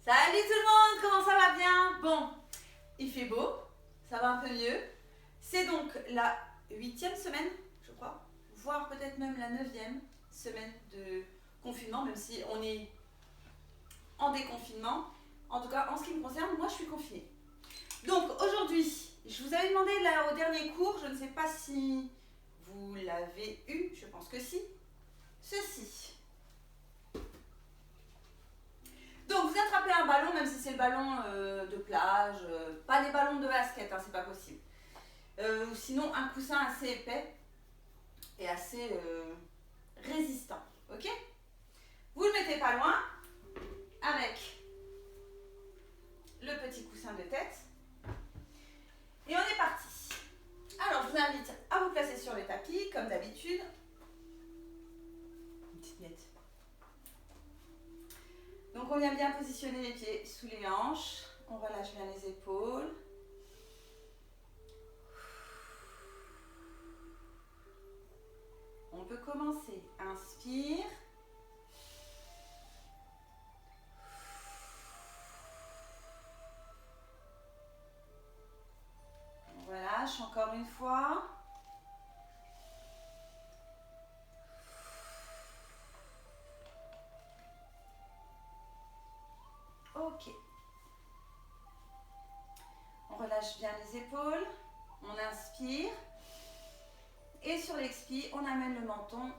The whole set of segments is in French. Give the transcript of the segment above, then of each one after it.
Salut tout le monde, comment ça va bien? Bon, il fait beau, ça va un peu mieux. C'est donc la 8e semaine, je crois, voire peut-être même la 9e semaine de confinement, même si on est en déconfinement. En tout cas, en ce qui me concerne, moi je suis confinée. Donc aujourd'hui, je vous avais demandé là au dernier cours, je ne sais pas si vous l'avez eu, je pense que si, ceci. Donc vous attrapez un ballon, même si c'est le ballon de plage, pas les ballons de basket, hein, c'est pas possible. Ou sinon un coussin assez épais et assez résistant, ok? Vous le mettez pas loin avec le petit coussin de tête et on est parti. Alors je vous invite à vous placer sur le tapis comme d'habitude. Une petite miette. Donc on vient bien positionner les pieds sous les hanches, on relâche bien les épaules. On peut commencer, inspire. On relâche encore une fois. Ok. On relâche bien les épaules. On inspire. Et sur l'expire, on amène le menton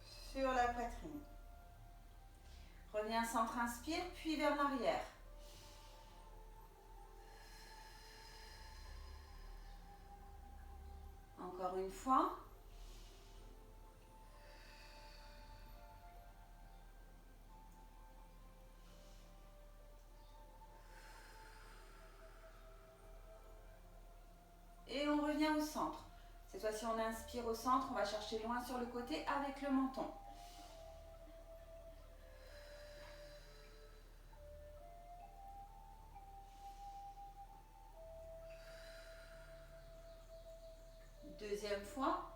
sur la poitrine. Reviens centre, inspire, puis vers l'arrière. Encore une fois. Et on revient au centre. Cette fois-ci, on inspire au centre, on va chercher loin sur le côté avec le menton. Deuxième fois.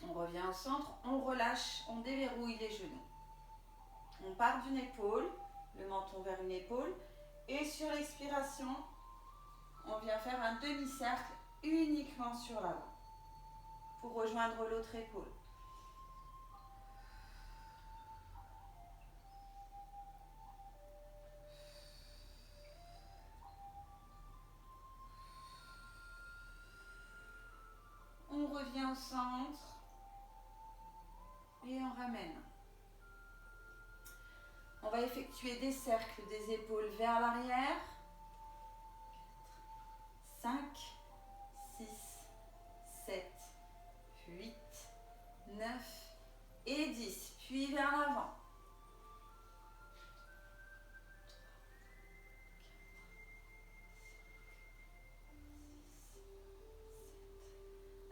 On revient au centre, on relâche, on déverrouille les genoux. On part d'une épaule, le menton vers une épaule, et sur l'expiration, on vient faire un demi-cercle uniquement sur l'avant pour rejoindre l'autre épaule. On revient au centre et on ramène. On va effectuer des cercles des épaules vers l'arrière. 5, 6, 7, 8, 9 et 10. Puis vers l'avant.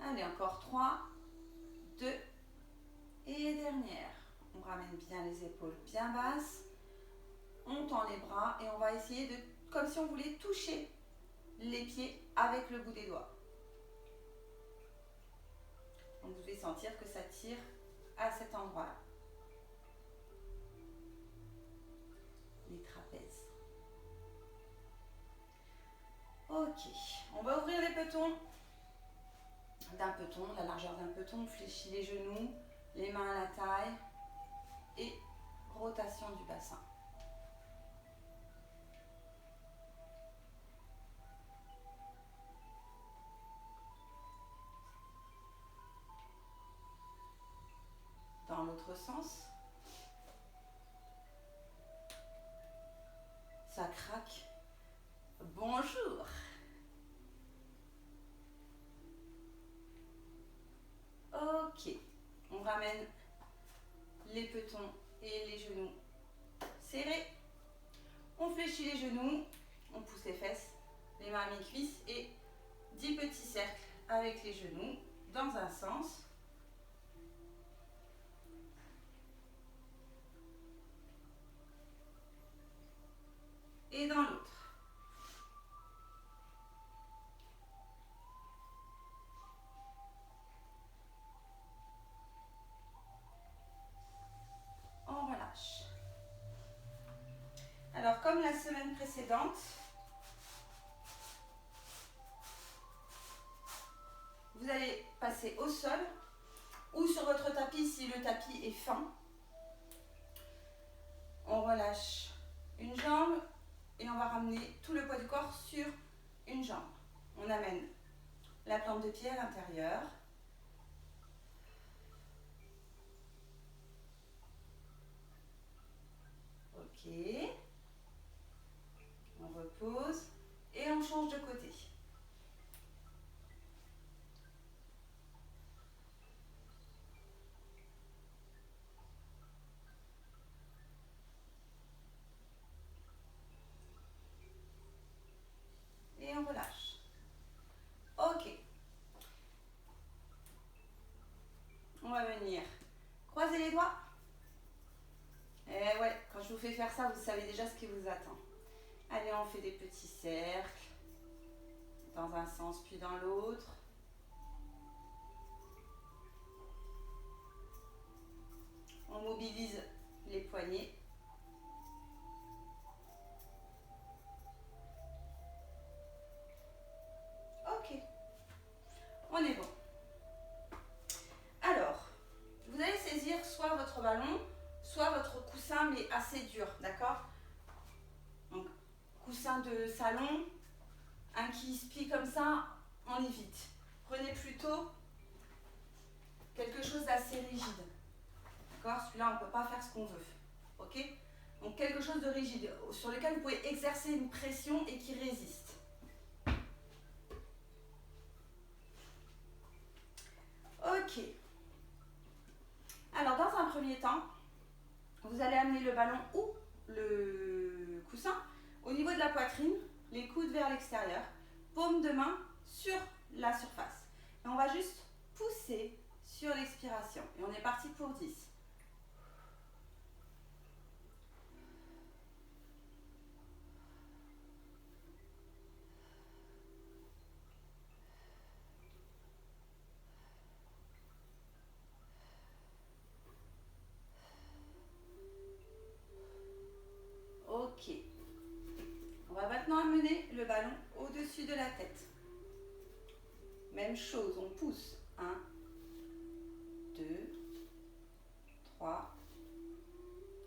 Allez, encore 3, 2 et dernière. On ramène bien les épaules bien basses. On tend les bras et on va essayer de, comme si on voulait toucher les pieds avec le bout des doigts. Donc vous devez sentir que ça tire à cet endroit-là. Les trapèzes. Ok, on va ouvrir les petons. D'un peton, la largeur d'un peton, on fléchit les genoux, les mains à la taille et rotation du bassin. Dans l'autre sens, ça craque. Bonjour. Ok, on ramène les petons et les genoux serrés. On fléchit les genoux, on pousse les fesses, les mains à mi-cuisses et 10 petits cercles avec les genoux dans un sens. et dans l'autre. On relâche. Alors, comme la semaine précédente, vous allez passer au sol ou sur votre tapis si le tapis est fin. On relâche une jambe et on va ramener tout le poids du corps sur une jambe. On amène la plante de pied à l'intérieur. Ok. On repose et on change de côté. Et on relâche. Ok. On va venir croiser les doigts. Et ouais, quand je vous fais faire ça, vous savez déjà ce qui vous attend. Allez, on fait des petits cercles dans un sens puis dans l'autre. On mobilise les poignets. Ok, on est bon. Alors, vous allez saisir soit votre ballon, soit votre coussin, mais assez dur, d'accord? Donc, coussin de salon, un qui se plie comme ça, on évite. Prenez plutôt quelque chose d'assez rigide. D'accord? Celui-là, on ne peut pas faire ce qu'on veut. Ok? Donc, quelque chose de rigide, sur lequel vous pouvez exercer une pression et qui résiste. Ok. Alors, dans un premier temps, vous allez amener le ballon ou le coussin au niveau de la poitrine, les coudes vers l'extérieur, paume de main sur la surface. Et on va juste pousser sur l'expiration. Et on est parti pour 10. Ok. On va maintenant amener le ballon au-dessus de la tête. Même chose, on pousse. 1, 2, 3,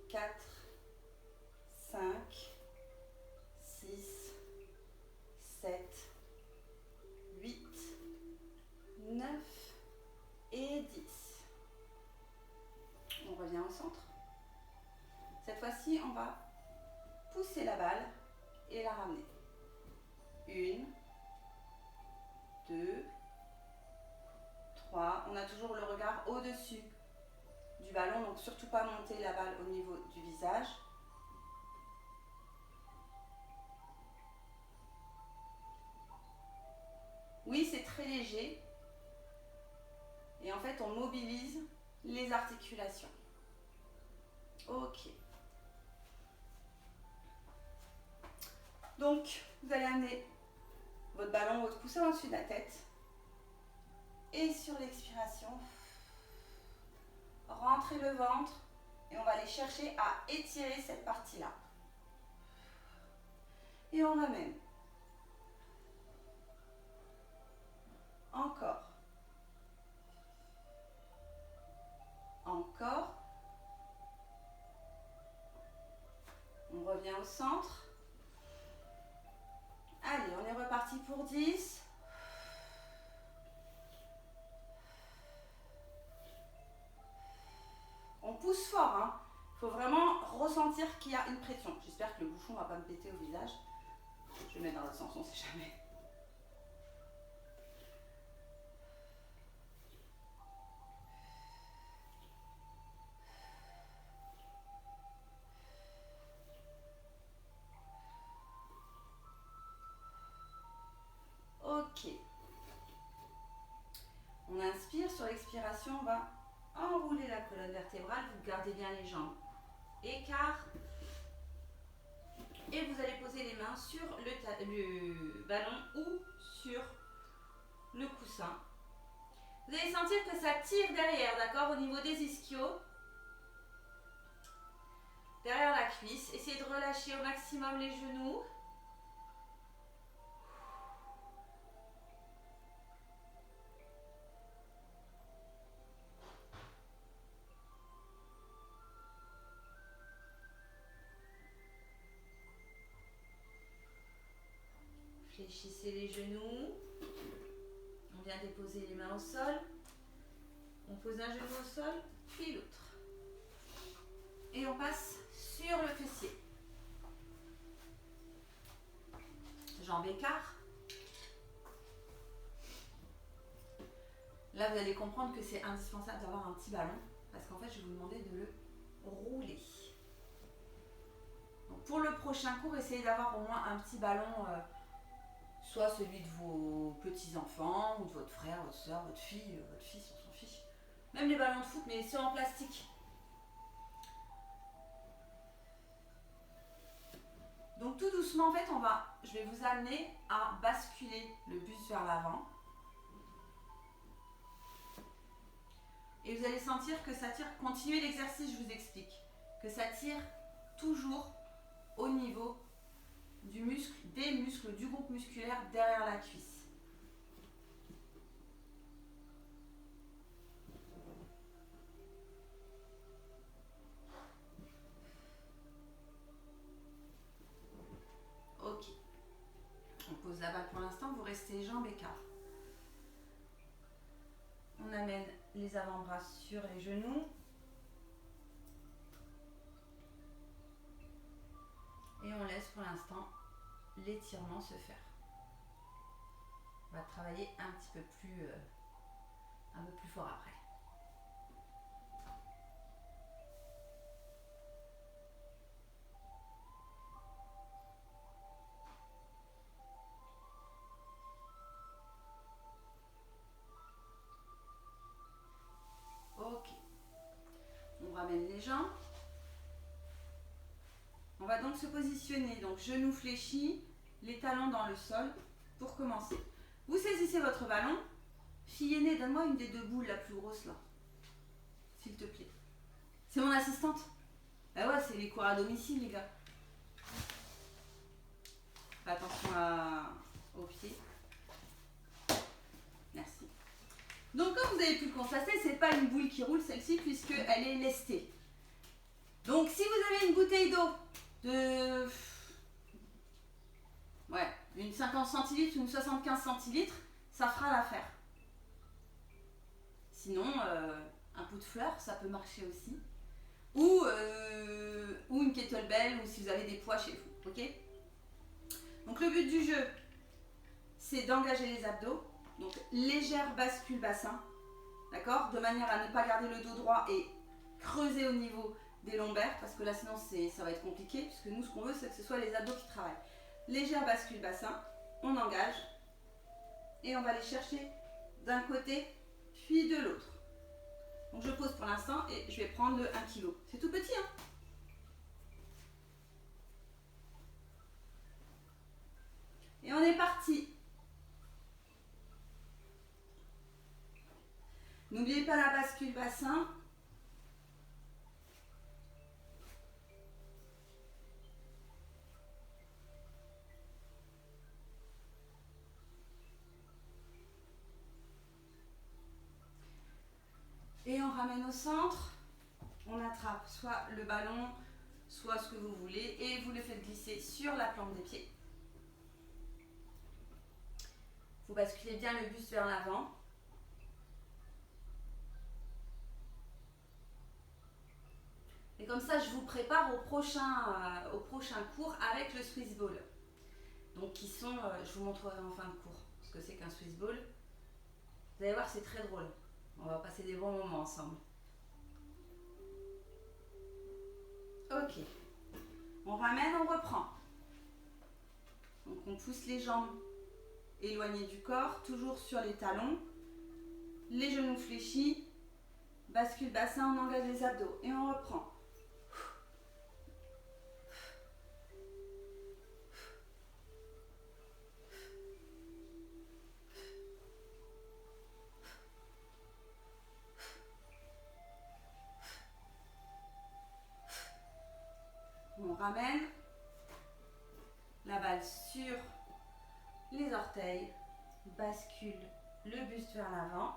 4, 5, 6, 7, 8, 9 et 10. On revient au centre. Cette fois-ci, on va pousser la balle et la ramener. 1, 2, 3. On a toujours le regard au-dessus du ballon, donc surtout pas monter la balle au niveau du visage. Oui, c'est très léger. Et en fait, on mobilise les articulations. Ok. Donc, vous allez amener votre ballon, votre coussin au-dessus de la tête. Et sur l'expiration, rentrez le ventre et on va aller chercher à étirer cette partie-là. Et on ramène. Encore. Encore. On revient au centre. Allez, on est reparti pour 10. On pousse fort, hein. Il faut vraiment ressentir qu'il y a une pression. J'espère que le bouchon ne va pas me péter au visage. Je vais le mettre dans l'autre sens, on ne sait jamais. Ok. On inspire, sur l'expiration, on va enrouler la colonne vertébrale. Vous gardez bien les jambes. Écart. Et vous allez poser sur le ballon ou sur le coussin. Vous allez sentir que ça tire derrière, d'accord, au niveau des ischios. Derrière la cuisse. Essayez de relâcher au maximum les genoux. Fléchissez les genoux. On vient déposer les mains au sol. On pose un genou au sol, puis l'autre. Et on passe sur le fessier. Jambes écart. Là, vous allez comprendre que c'est indispensable d'avoir un petit ballon parce qu'en fait, je vais vous demander de le rouler. Donc, pour le prochain cours, essayez d'avoir au moins un petit ballon, soit celui de vos petits-enfants ou de votre frère, votre soeur, votre fille, votre fils, on s'en fiche. Même les ballons de foot, mais ceux en plastique. Donc tout doucement, en fait, je vais vous amener à basculer le buste vers l'avant. Et vous allez sentir que ça tire, continuez l'exercice, je vous explique, que ça tire toujours au niveau du muscle, des muscles du groupe musculaire derrière la cuisse. Ok. On pose la balle pour l'instant, vous restez jambes écart. On amène les avant-bras sur les genoux. Et on laisse pour l'instant l'étirement se faire. On va travailler un petit peu plus fort après. Ok. On ramène les jambes. On va donc se positionner, donc genoux fléchis, les talons dans le sol pour commencer. Vous saisissez votre ballon. Fille aînée, donne-moi une des deux boules la plus grosse là, s'il te plaît. C'est mon assistante. Ah ouais, c'est les cours à domicile les gars. Fais attention aux pieds. Merci. Donc comme vous avez pu le constater, c'est pas une boule qui roule celle-ci puisqu'elle est lestée. Donc si vous avez une bouteille d'eau de une 50 centilitres ou une 75 centilitres, ça fera l'affaire. Sinon, un pot de fleurs, ça peut marcher aussi. Ou une kettlebell, ou si vous avez des poids chez vous. Ok ? Donc le but du jeu, c'est d'engager les abdos. Donc légère bascule bassin. D'accord ? De manière à ne pas garder le dos droit et creuser au niveau des lombaires, parce que là sinon ça va être compliqué, puisque nous ce qu'on veut c'est que ce soit les abdos qui travaillent. Légère bascule bassin, on engage et on va aller chercher d'un côté puis de l'autre. Donc je pose pour l'instant et je vais prendre le 1 kg. C'est tout petit hein. Et on est parti. N'oubliez pas la bascule bassin. Et on ramène au centre, on attrape soit le ballon, soit ce que vous voulez, et vous le faites glisser sur la plante des pieds. Vous basculez bien le buste vers l'avant. Et comme ça, je vous prépare au prochain cours avec le Swiss Ball. Donc qui sont, je vous montrerai en fin de cours ce que c'est qu'un Swiss Ball. Vous allez voir, c'est très drôle. On va passer des bons moments ensemble. Ok. On ramène, on reprend. Donc on pousse les jambes éloignées du corps, toujours sur les talons. Les genoux fléchis. Bascule bassin, on engage les abdos. Et on reprend. ramène la balle sur les orteils, bascule le buste vers l'avant.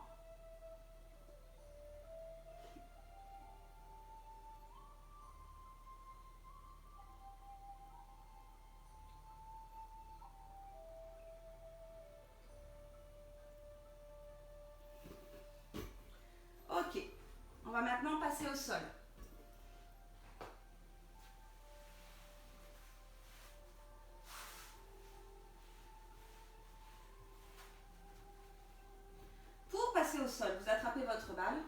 Ok, on va maintenant passer au sol. Pour passer au sol, vous attrapez votre balle.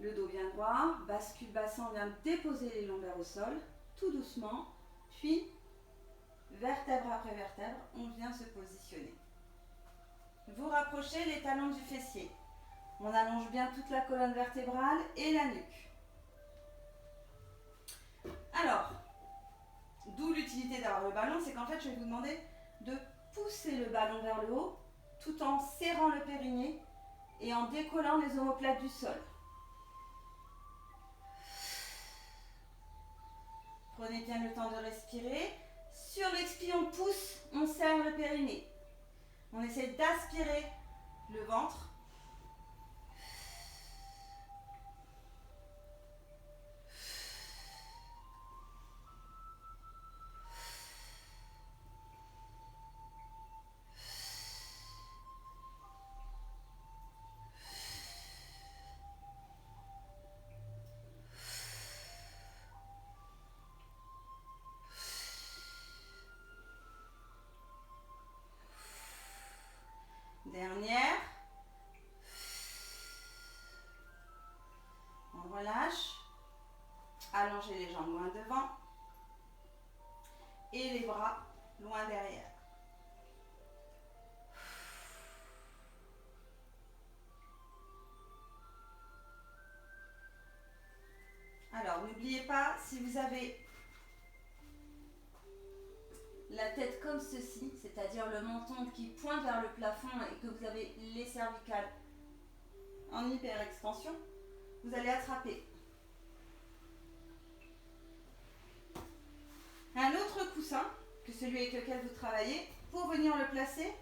Le dos bien droit, bascule bassin, vient déposer les lombaires au sol, tout doucement, puis vertèbre après vertèbre, on vient se positionner. Vous rapprochez les talons du fessier. On allonge bien toute la colonne vertébrale et la nuque. Alors, d'où l'utilité d'avoir le ballon, c'est qu'en fait, je vais vous demander de pousser le ballon vers le haut tout en serrant le périnée et en décollant les omoplates du sol. Prenez bien le temps de respirer. Sur l'expire, on pousse, on serre le périnée. On essaie d'aspirer le ventre. Dernière. On relâche. Allongez les jambes loin devant. Et les bras loin derrière. Alors, n'oubliez pas, si vous avez la tête comme ceci, c'est-à-dire le menton qui pointe vers le plafond et que vous avez les cervicales en hyperextension, vous allez attraper un autre coussin que celui avec lequel vous travaillez pour venir le placer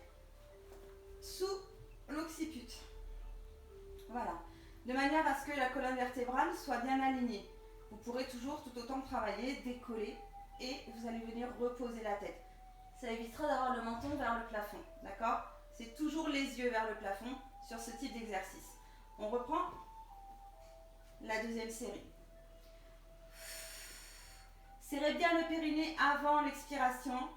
sous l'occiput. Voilà, de manière à ce que la colonne vertébrale soit bien alignée. Vous pourrez toujours tout autant travailler, décoller et vous allez venir reposer la tête. Ça évitera d'avoir le menton vers le plafond, d'accord? C'est toujours les yeux vers le plafond sur ce type d'exercice. On reprend la deuxième série. Serrez bien le périnée avant l'expiration.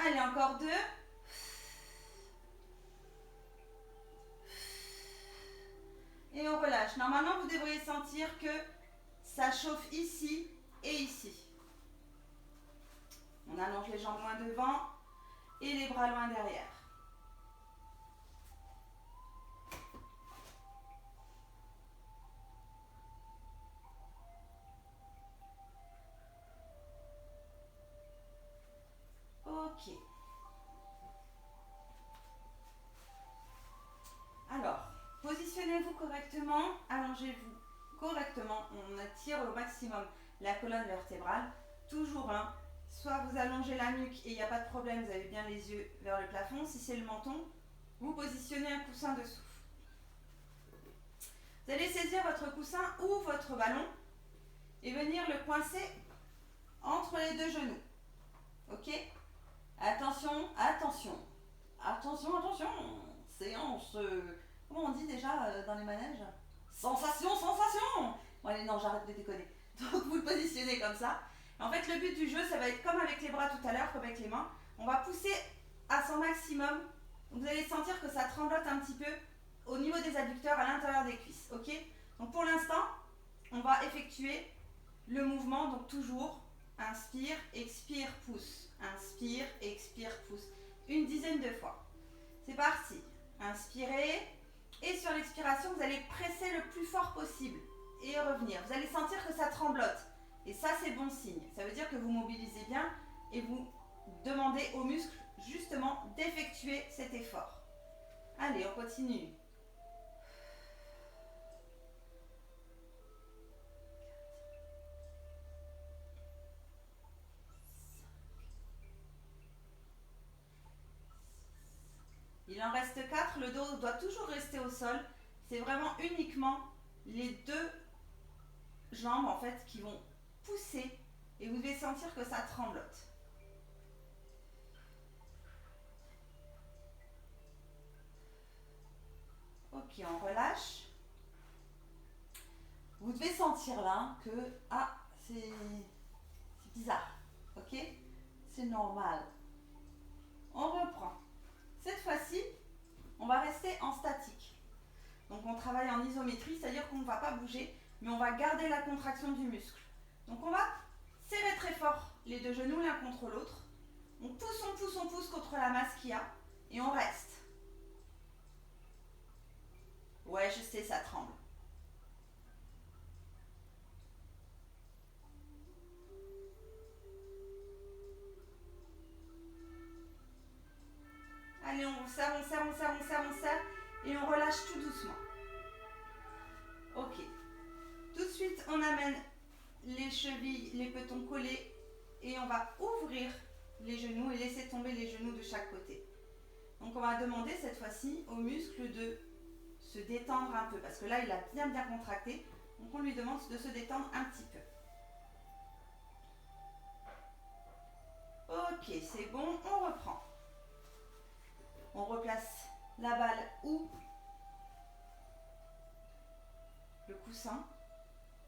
Allez, encore 2. Et on relâche. Normalement, vous devriez sentir que ça chauffe ici et ici. On allonge les jambes loin devant et les bras loin derrière. Ok. Alors, positionnez-vous correctement, allongez-vous correctement. On attire au maximum la colonne vertébrale. Toujours un. Soit vous allongez la nuque et il n'y a pas de problème, vous avez bien les yeux vers le plafond. Si c'est le menton, vous positionnez un coussin dessous. Vous allez saisir votre coussin ou votre ballon et venir le coincer entre les deux genoux. Ok? Attention, attention. Attention, attention. Séance, comment on dit déjà dans les manèges? Sensation, sensation. Bon allez, non, j'arrête de déconner. Donc vous le positionnez comme ça. En fait, le but du jeu, ça va être comme avec les bras tout à l'heure, comme avec les mains. On va pousser à son maximum. Vous allez sentir que ça tremblote un petit peu au niveau des adducteurs à l'intérieur des cuisses. Ok? Donc pour l'instant, on va effectuer le mouvement. Donc toujours, inspire, expire, pousse. Inspire, expire, pousse. une dizaine de fois. C'est parti. Inspirez. Et sur l'expiration, vous allez presser le plus fort possible et revenir. Vous allez sentir que ça tremblote. Et ça, c'est bon signe. Ça veut dire que vous mobilisez bien et vous demandez aux muscles justement d'effectuer cet effort. Allez, on continue. Il en reste 4, le dos doit toujours rester au sol. C'est vraiment uniquement les deux jambes en fait qui vont pousser et vous devez sentir que ça tremblote. Ok, on relâche. Vous devez sentir là que c'est bizarre, ok? C'est normal. On reprend. Cette fois-ci, on va rester en statique. Donc on travaille en isométrie, c'est-à-dire qu'on ne va pas bouger, mais on va garder la contraction du muscle. Donc on va serrer très fort les deux genoux l'un contre l'autre. On pousse contre la masse qu'il y a et on reste. Ouais, je sais, ça tremble. Allez, on serre et on relâche tout doucement. Ok. Tout de suite, on amène les chevilles, les petons collés et on va ouvrir les genoux et laisser tomber les genoux de chaque côté. Donc on va demander cette fois-ci aux muscles de se détendre un peu parce que là il a bien contracté. Donc on lui demande de se détendre un petit peu. Ok, c'est bon, on reprend. On replace la balle ou le coussin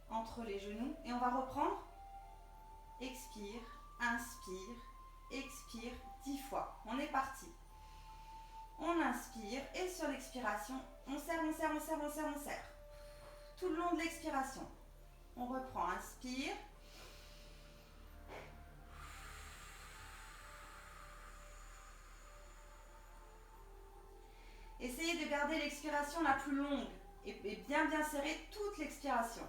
entre les genoux et on va reprendre. Expire, inspire, expire 10 fois. On est parti. On inspire et sur l'expiration, on serre. Tout le long de l'expiration. On reprend, inspire. Essayez de garder l'expiration la plus longue et bien serrer toute l'expiration.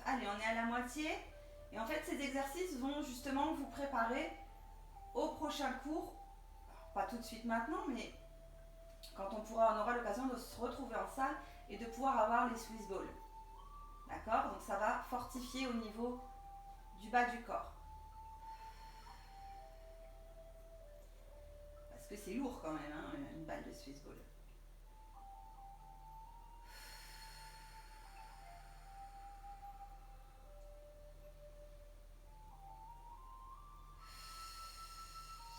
Allez, on est à la moitié. Et en fait, ces exercices vont justement vous préparer au prochain cours. Pas tout de suite maintenant, mais quand on aura l'occasion de se retrouver en salle et de pouvoir avoir les Swiss Balls. D'accord? Donc ça va fortifier au niveau du bas du corps. Parce que c'est lourd quand même, hein, une balle de Swiss Ball.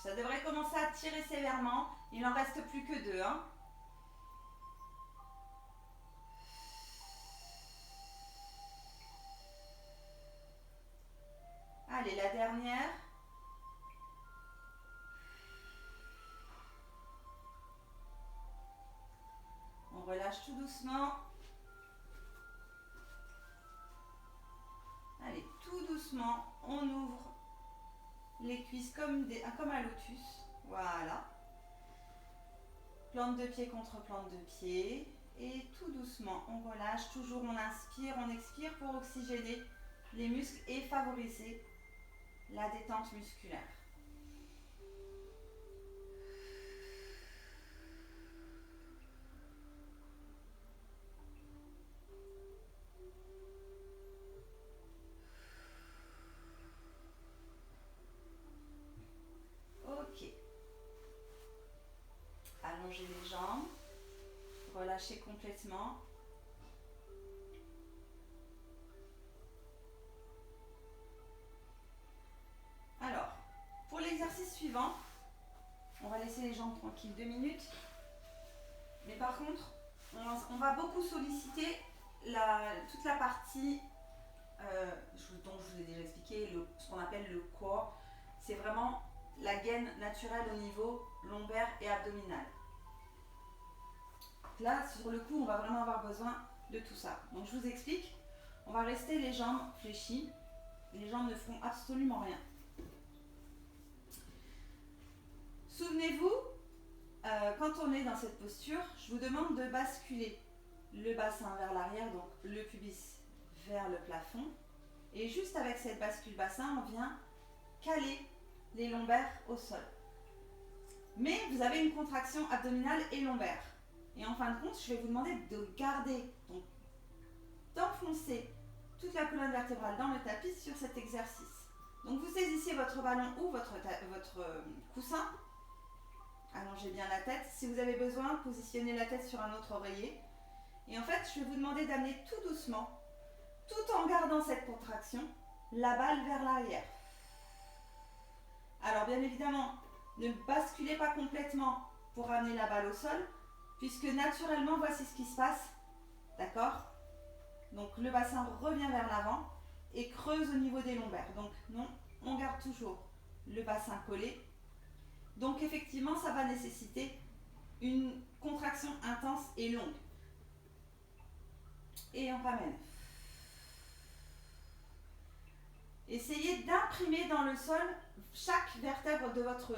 Ça devrait commencer à tirer sévèrement. Il n'en reste plus que 2. Hein. Allez, la dernière. On relâche tout doucement. Allez, tout doucement, on ouvre les cuisses comme un lotus. Voilà. Plante de pied contre plante de pied. Et tout doucement, on relâche. Toujours, on inspire, on expire pour oxygéner les muscles et favoriser la détente musculaire. Ok. Allongez les jambes. Relâchez complètement. Alors, pour l'exercice suivant, on va laisser les jambes tranquilles 2 minutes. Mais par contre, on va beaucoup solliciter toute la partie dont je vous ai déjà expliqué, ce qu'on appelle le core. c'est vraiment la gaine naturelle au niveau lombaire et abdominal. Là, sur le coup, on va vraiment avoir besoin de tout ça. Donc je vous explique, on va rester les jambes fléchies, les jambes ne feront absolument rien. Souvenez-vous, quand on est dans cette posture, je vous demande de basculer le bassin vers l'arrière, donc le pubis vers le plafond. Et juste avec cette bascule bassin, on vient caler les lombaires au sol. Mais vous avez une contraction abdominale et lombaire. Et en fin de compte, je vais vous demander de garder, donc d'enfoncer toute la colonne vertébrale dans le tapis sur cet exercice. Donc vous saisissez votre ballon ou votre coussin, allongez bien la tête. Si vous avez besoin, positionnez la tête sur un autre oreiller. Et en fait, je vais vous demander d'amener tout doucement, tout en gardant cette contraction, la balle vers l'arrière. Alors bien évidemment, ne basculez pas complètement pour ramener la balle au sol, puisque naturellement, voici ce qui se passe. D'accord? Donc le bassin revient vers l'avant et creuse au niveau des lombaires. Donc non, on garde toujours le bassin collé. Donc effectivement, ça va nécessiter une contraction intense et longue. Et on ramène. Essayez d'imprimer dans le sol chaque vertèbre de votre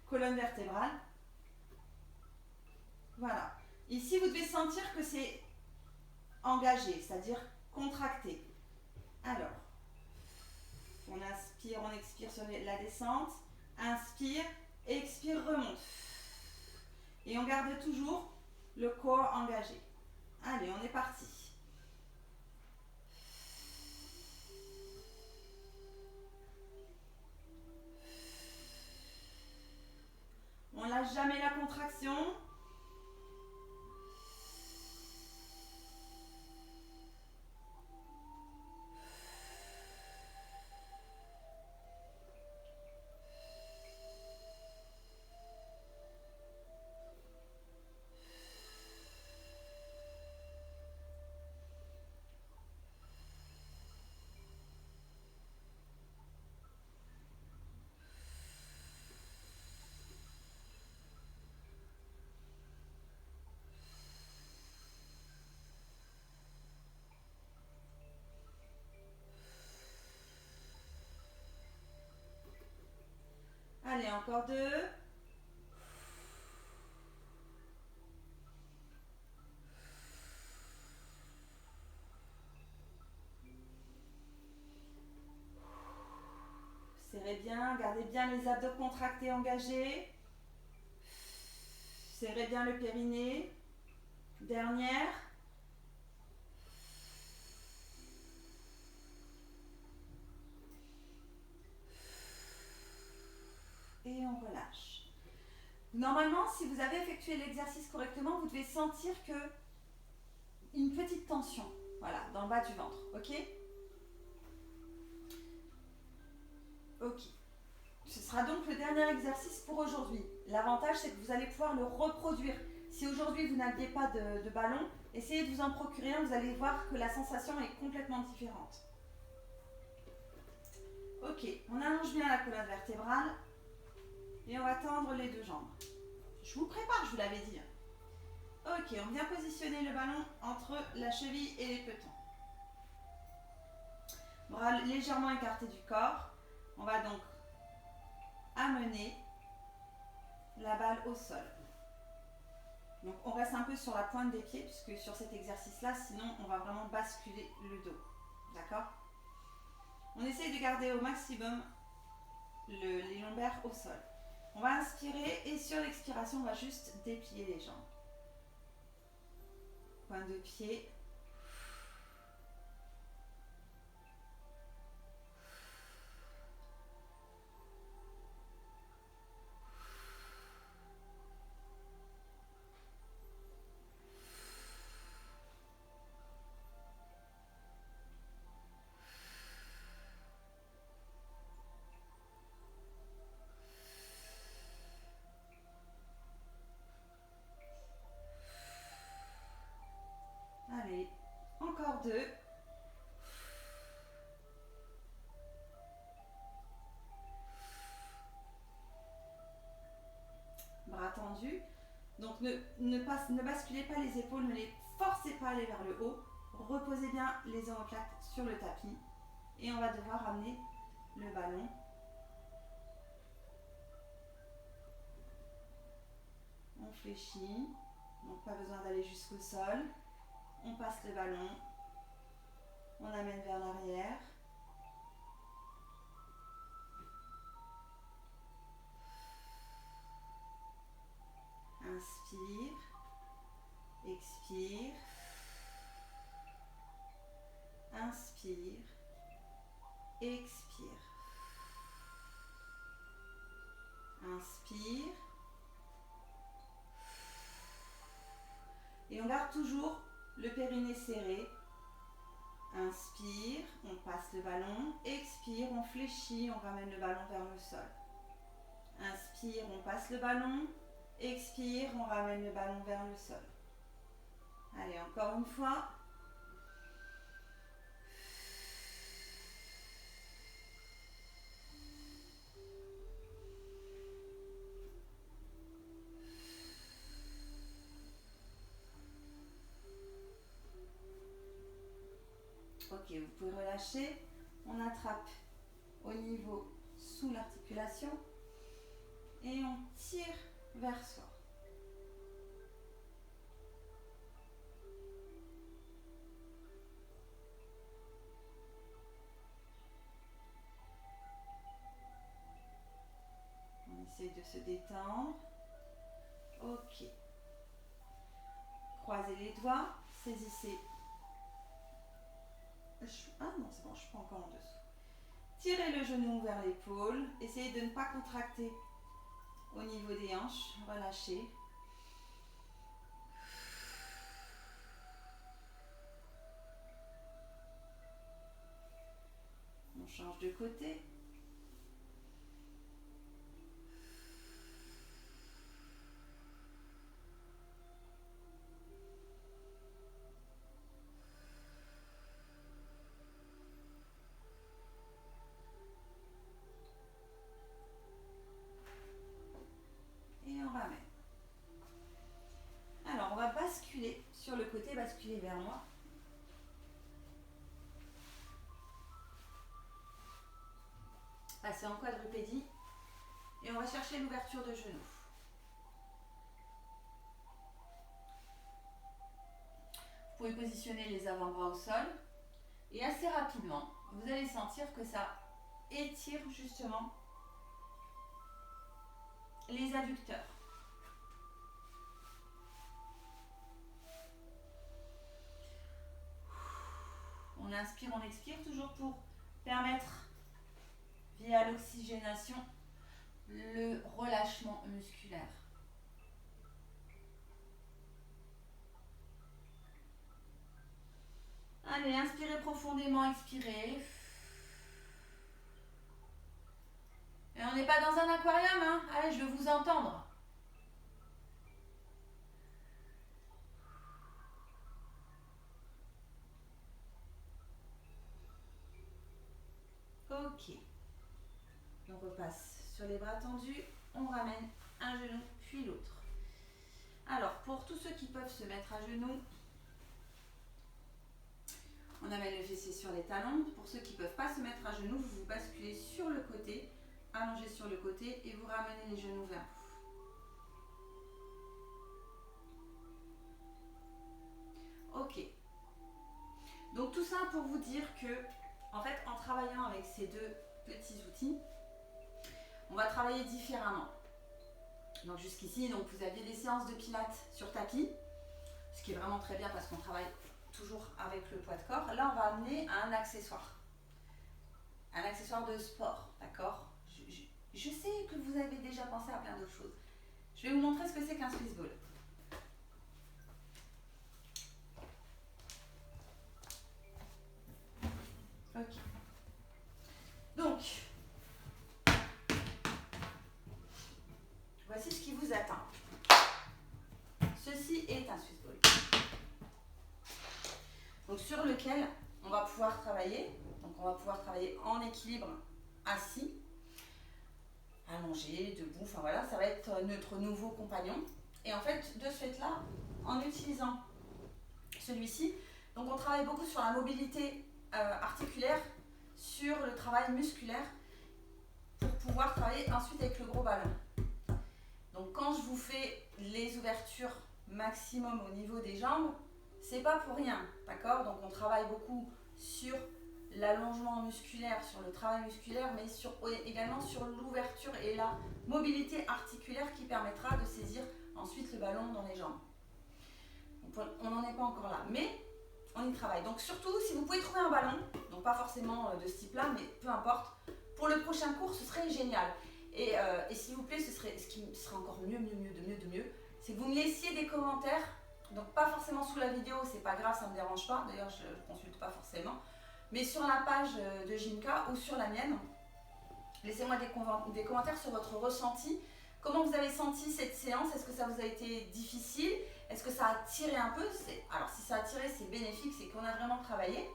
colonne vertébrale. Voilà. Ici, vous devez sentir que c'est engagé, c'est-à-dire contracté. Alors, on inspire, on expire sur la descente. Inspire, expire, remonte. Et on garde toujours le corps engagé. Allez, on est parti. On lâche jamais la contraction. Allez, encore 2. Serrez bien, gardez bien les abdos contractés, engagés. Serrez bien le périnée. Dernière. Et on relâche. Normalement, si vous avez effectué l'exercice correctement, vous devez sentir que une petite tension, voilà, dans le bas du ventre, ok? Ok. Ce sera donc le dernier exercice pour aujourd'hui. L'avantage, c'est que vous allez pouvoir le reproduire. Si aujourd'hui vous n'aviez pas de ballon, essayez de vous en procurer un, vous allez voir que la sensation est complètement différente. Ok, on allonge bien la colonne vertébrale et on va tendre les deux jambes. Je vous prépare, je vous l'avais dit. Ok, on vient positionner le ballon entre la cheville et les petons. Bras légèrement écartés du corps. On va donc amener la balle au sol. Donc on reste un peu sur la pointe des pieds, puisque sur cet exercice-là, sinon on va vraiment basculer le dos. D'accord? On essaye de garder au maximum les lombaires au sol. On va inspirer et sur l'expiration, on va juste déplier les jambes. Pointe de pied. Allez, encore 2. tendus. Donc ne basculez pas les épaules, ne les forcez pas à aller vers le haut. Reposez bien les omoplates sur le tapis. Et on va devoir ramener le ballon. On fléchit, donc pas besoin d'aller jusqu'au sol. On passe le ballon. On amène vers l'arrière. Inspire, expire, inspire, expire, inspire, et on garde toujours le périnée serré. Inspire, on passe le ballon, expire, on fléchit, on ramène le ballon vers le sol. Inspire, on passe le ballon. Expire, on ramène le ballon vers le sol. Allez, encore une fois. Ok, vous pouvez relâcher. On attrape au niveau sous l'articulation et on tire vers soi. On essaie de se détendre. Ok. Croisez les doigts, saisissez. Ah non, c'est bon, je prends encore en dessous. Tirez le genou vers l'épaule. Essayez de ne pas contracter au niveau des hanches. Relâchez. On change de côté. Basculer sur le côté, basculer vers moi. Passer en quadrupédie et on va chercher l'ouverture de genou. Vous pouvez positionner les avant-bras au sol et assez rapidement, vous allez sentir que ça étire justement les adducteurs. On inspire, on expire, toujours pour permettre, via l'oxygénation, le relâchement musculaire. Allez, inspirez profondément, expirez. Et on n'est pas dans un aquarium, hein. Allez, je veux vous entendre. Ok. On repasse sur les bras tendus. On ramène un genou puis l'autre. Alors, pour tous ceux qui peuvent se mettre à genoux, on amène le fessier sur les talons. Pour ceux qui ne peuvent pas se mettre à genoux, vous vous basculez sur le côté, allongez sur le côté et vous ramenez les genoux vers vous. Ok. Donc tout ça pour vous dire que, en fait, en travaillant avec ces deux petits outils, on va travailler différemment. Donc jusqu'ici, donc vous aviez des séances de pilates sur tapis, ce qui est vraiment très bien parce qu'on travaille toujours avec le poids de corps. Là, on va amener un accessoire de sport, d'accord? Je sais que vous avez déjà pensé à plein d'autres choses. Je vais vous montrer ce que c'est qu'un Swiss ball. Ok. Donc, voici ce qui vous attend. Ceci est un Swiss ball. Donc, sur lequel on va pouvoir travailler. Donc, on va pouvoir travailler en équilibre assis. allongé, debout, enfin voilà, ça va être notre nouveau compagnon. Et en fait, de ce fait-là, en utilisant celui-ci, donc on travaille beaucoup sur la mobilité articulaire, sur le travail musculaire, pour pouvoir travailler ensuite avec le gros ballon. Donc quand je vous fais les ouvertures maximum au niveau des jambes, c'est pas pour rien, d'accord? Donc on travaille beaucoup sur l'allongement musculaire, sur le travail musculaire, mais également sur l'ouverture et la mobilité articulaire qui permettra de saisir ensuite le ballon dans les jambes. Donc, on n'en est pas encore là, mais on y travaille. Donc surtout, si vous pouvez trouver un ballon, donc pas forcément de ce type-là, mais peu importe, pour le prochain cours, ce serait génial. Et s'il vous plaît, ce qui serait encore mieux, c'est que vous me laissiez des commentaires. Donc pas forcément sous la vidéo, c'est pas grave, ça me dérange pas. D'ailleurs, je ne consulte pas forcément. Mais sur la page de Ginka ou sur la mienne, laissez-moi des commentaires sur votre ressenti. Comment vous avez senti cette séance? Est-ce que ça vous a été difficile? Est-ce que ça a tiré un peu? Alors si ça a tiré, c'est bénéfique, c'est qu'on a vraiment travaillé.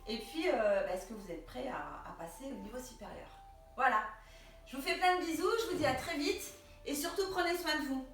Et puis, est-ce que vous êtes prêts à passer au niveau supérieur? Voilà. Je vous fais plein de bisous, je vous dis à très vite et surtout prenez soin de vous.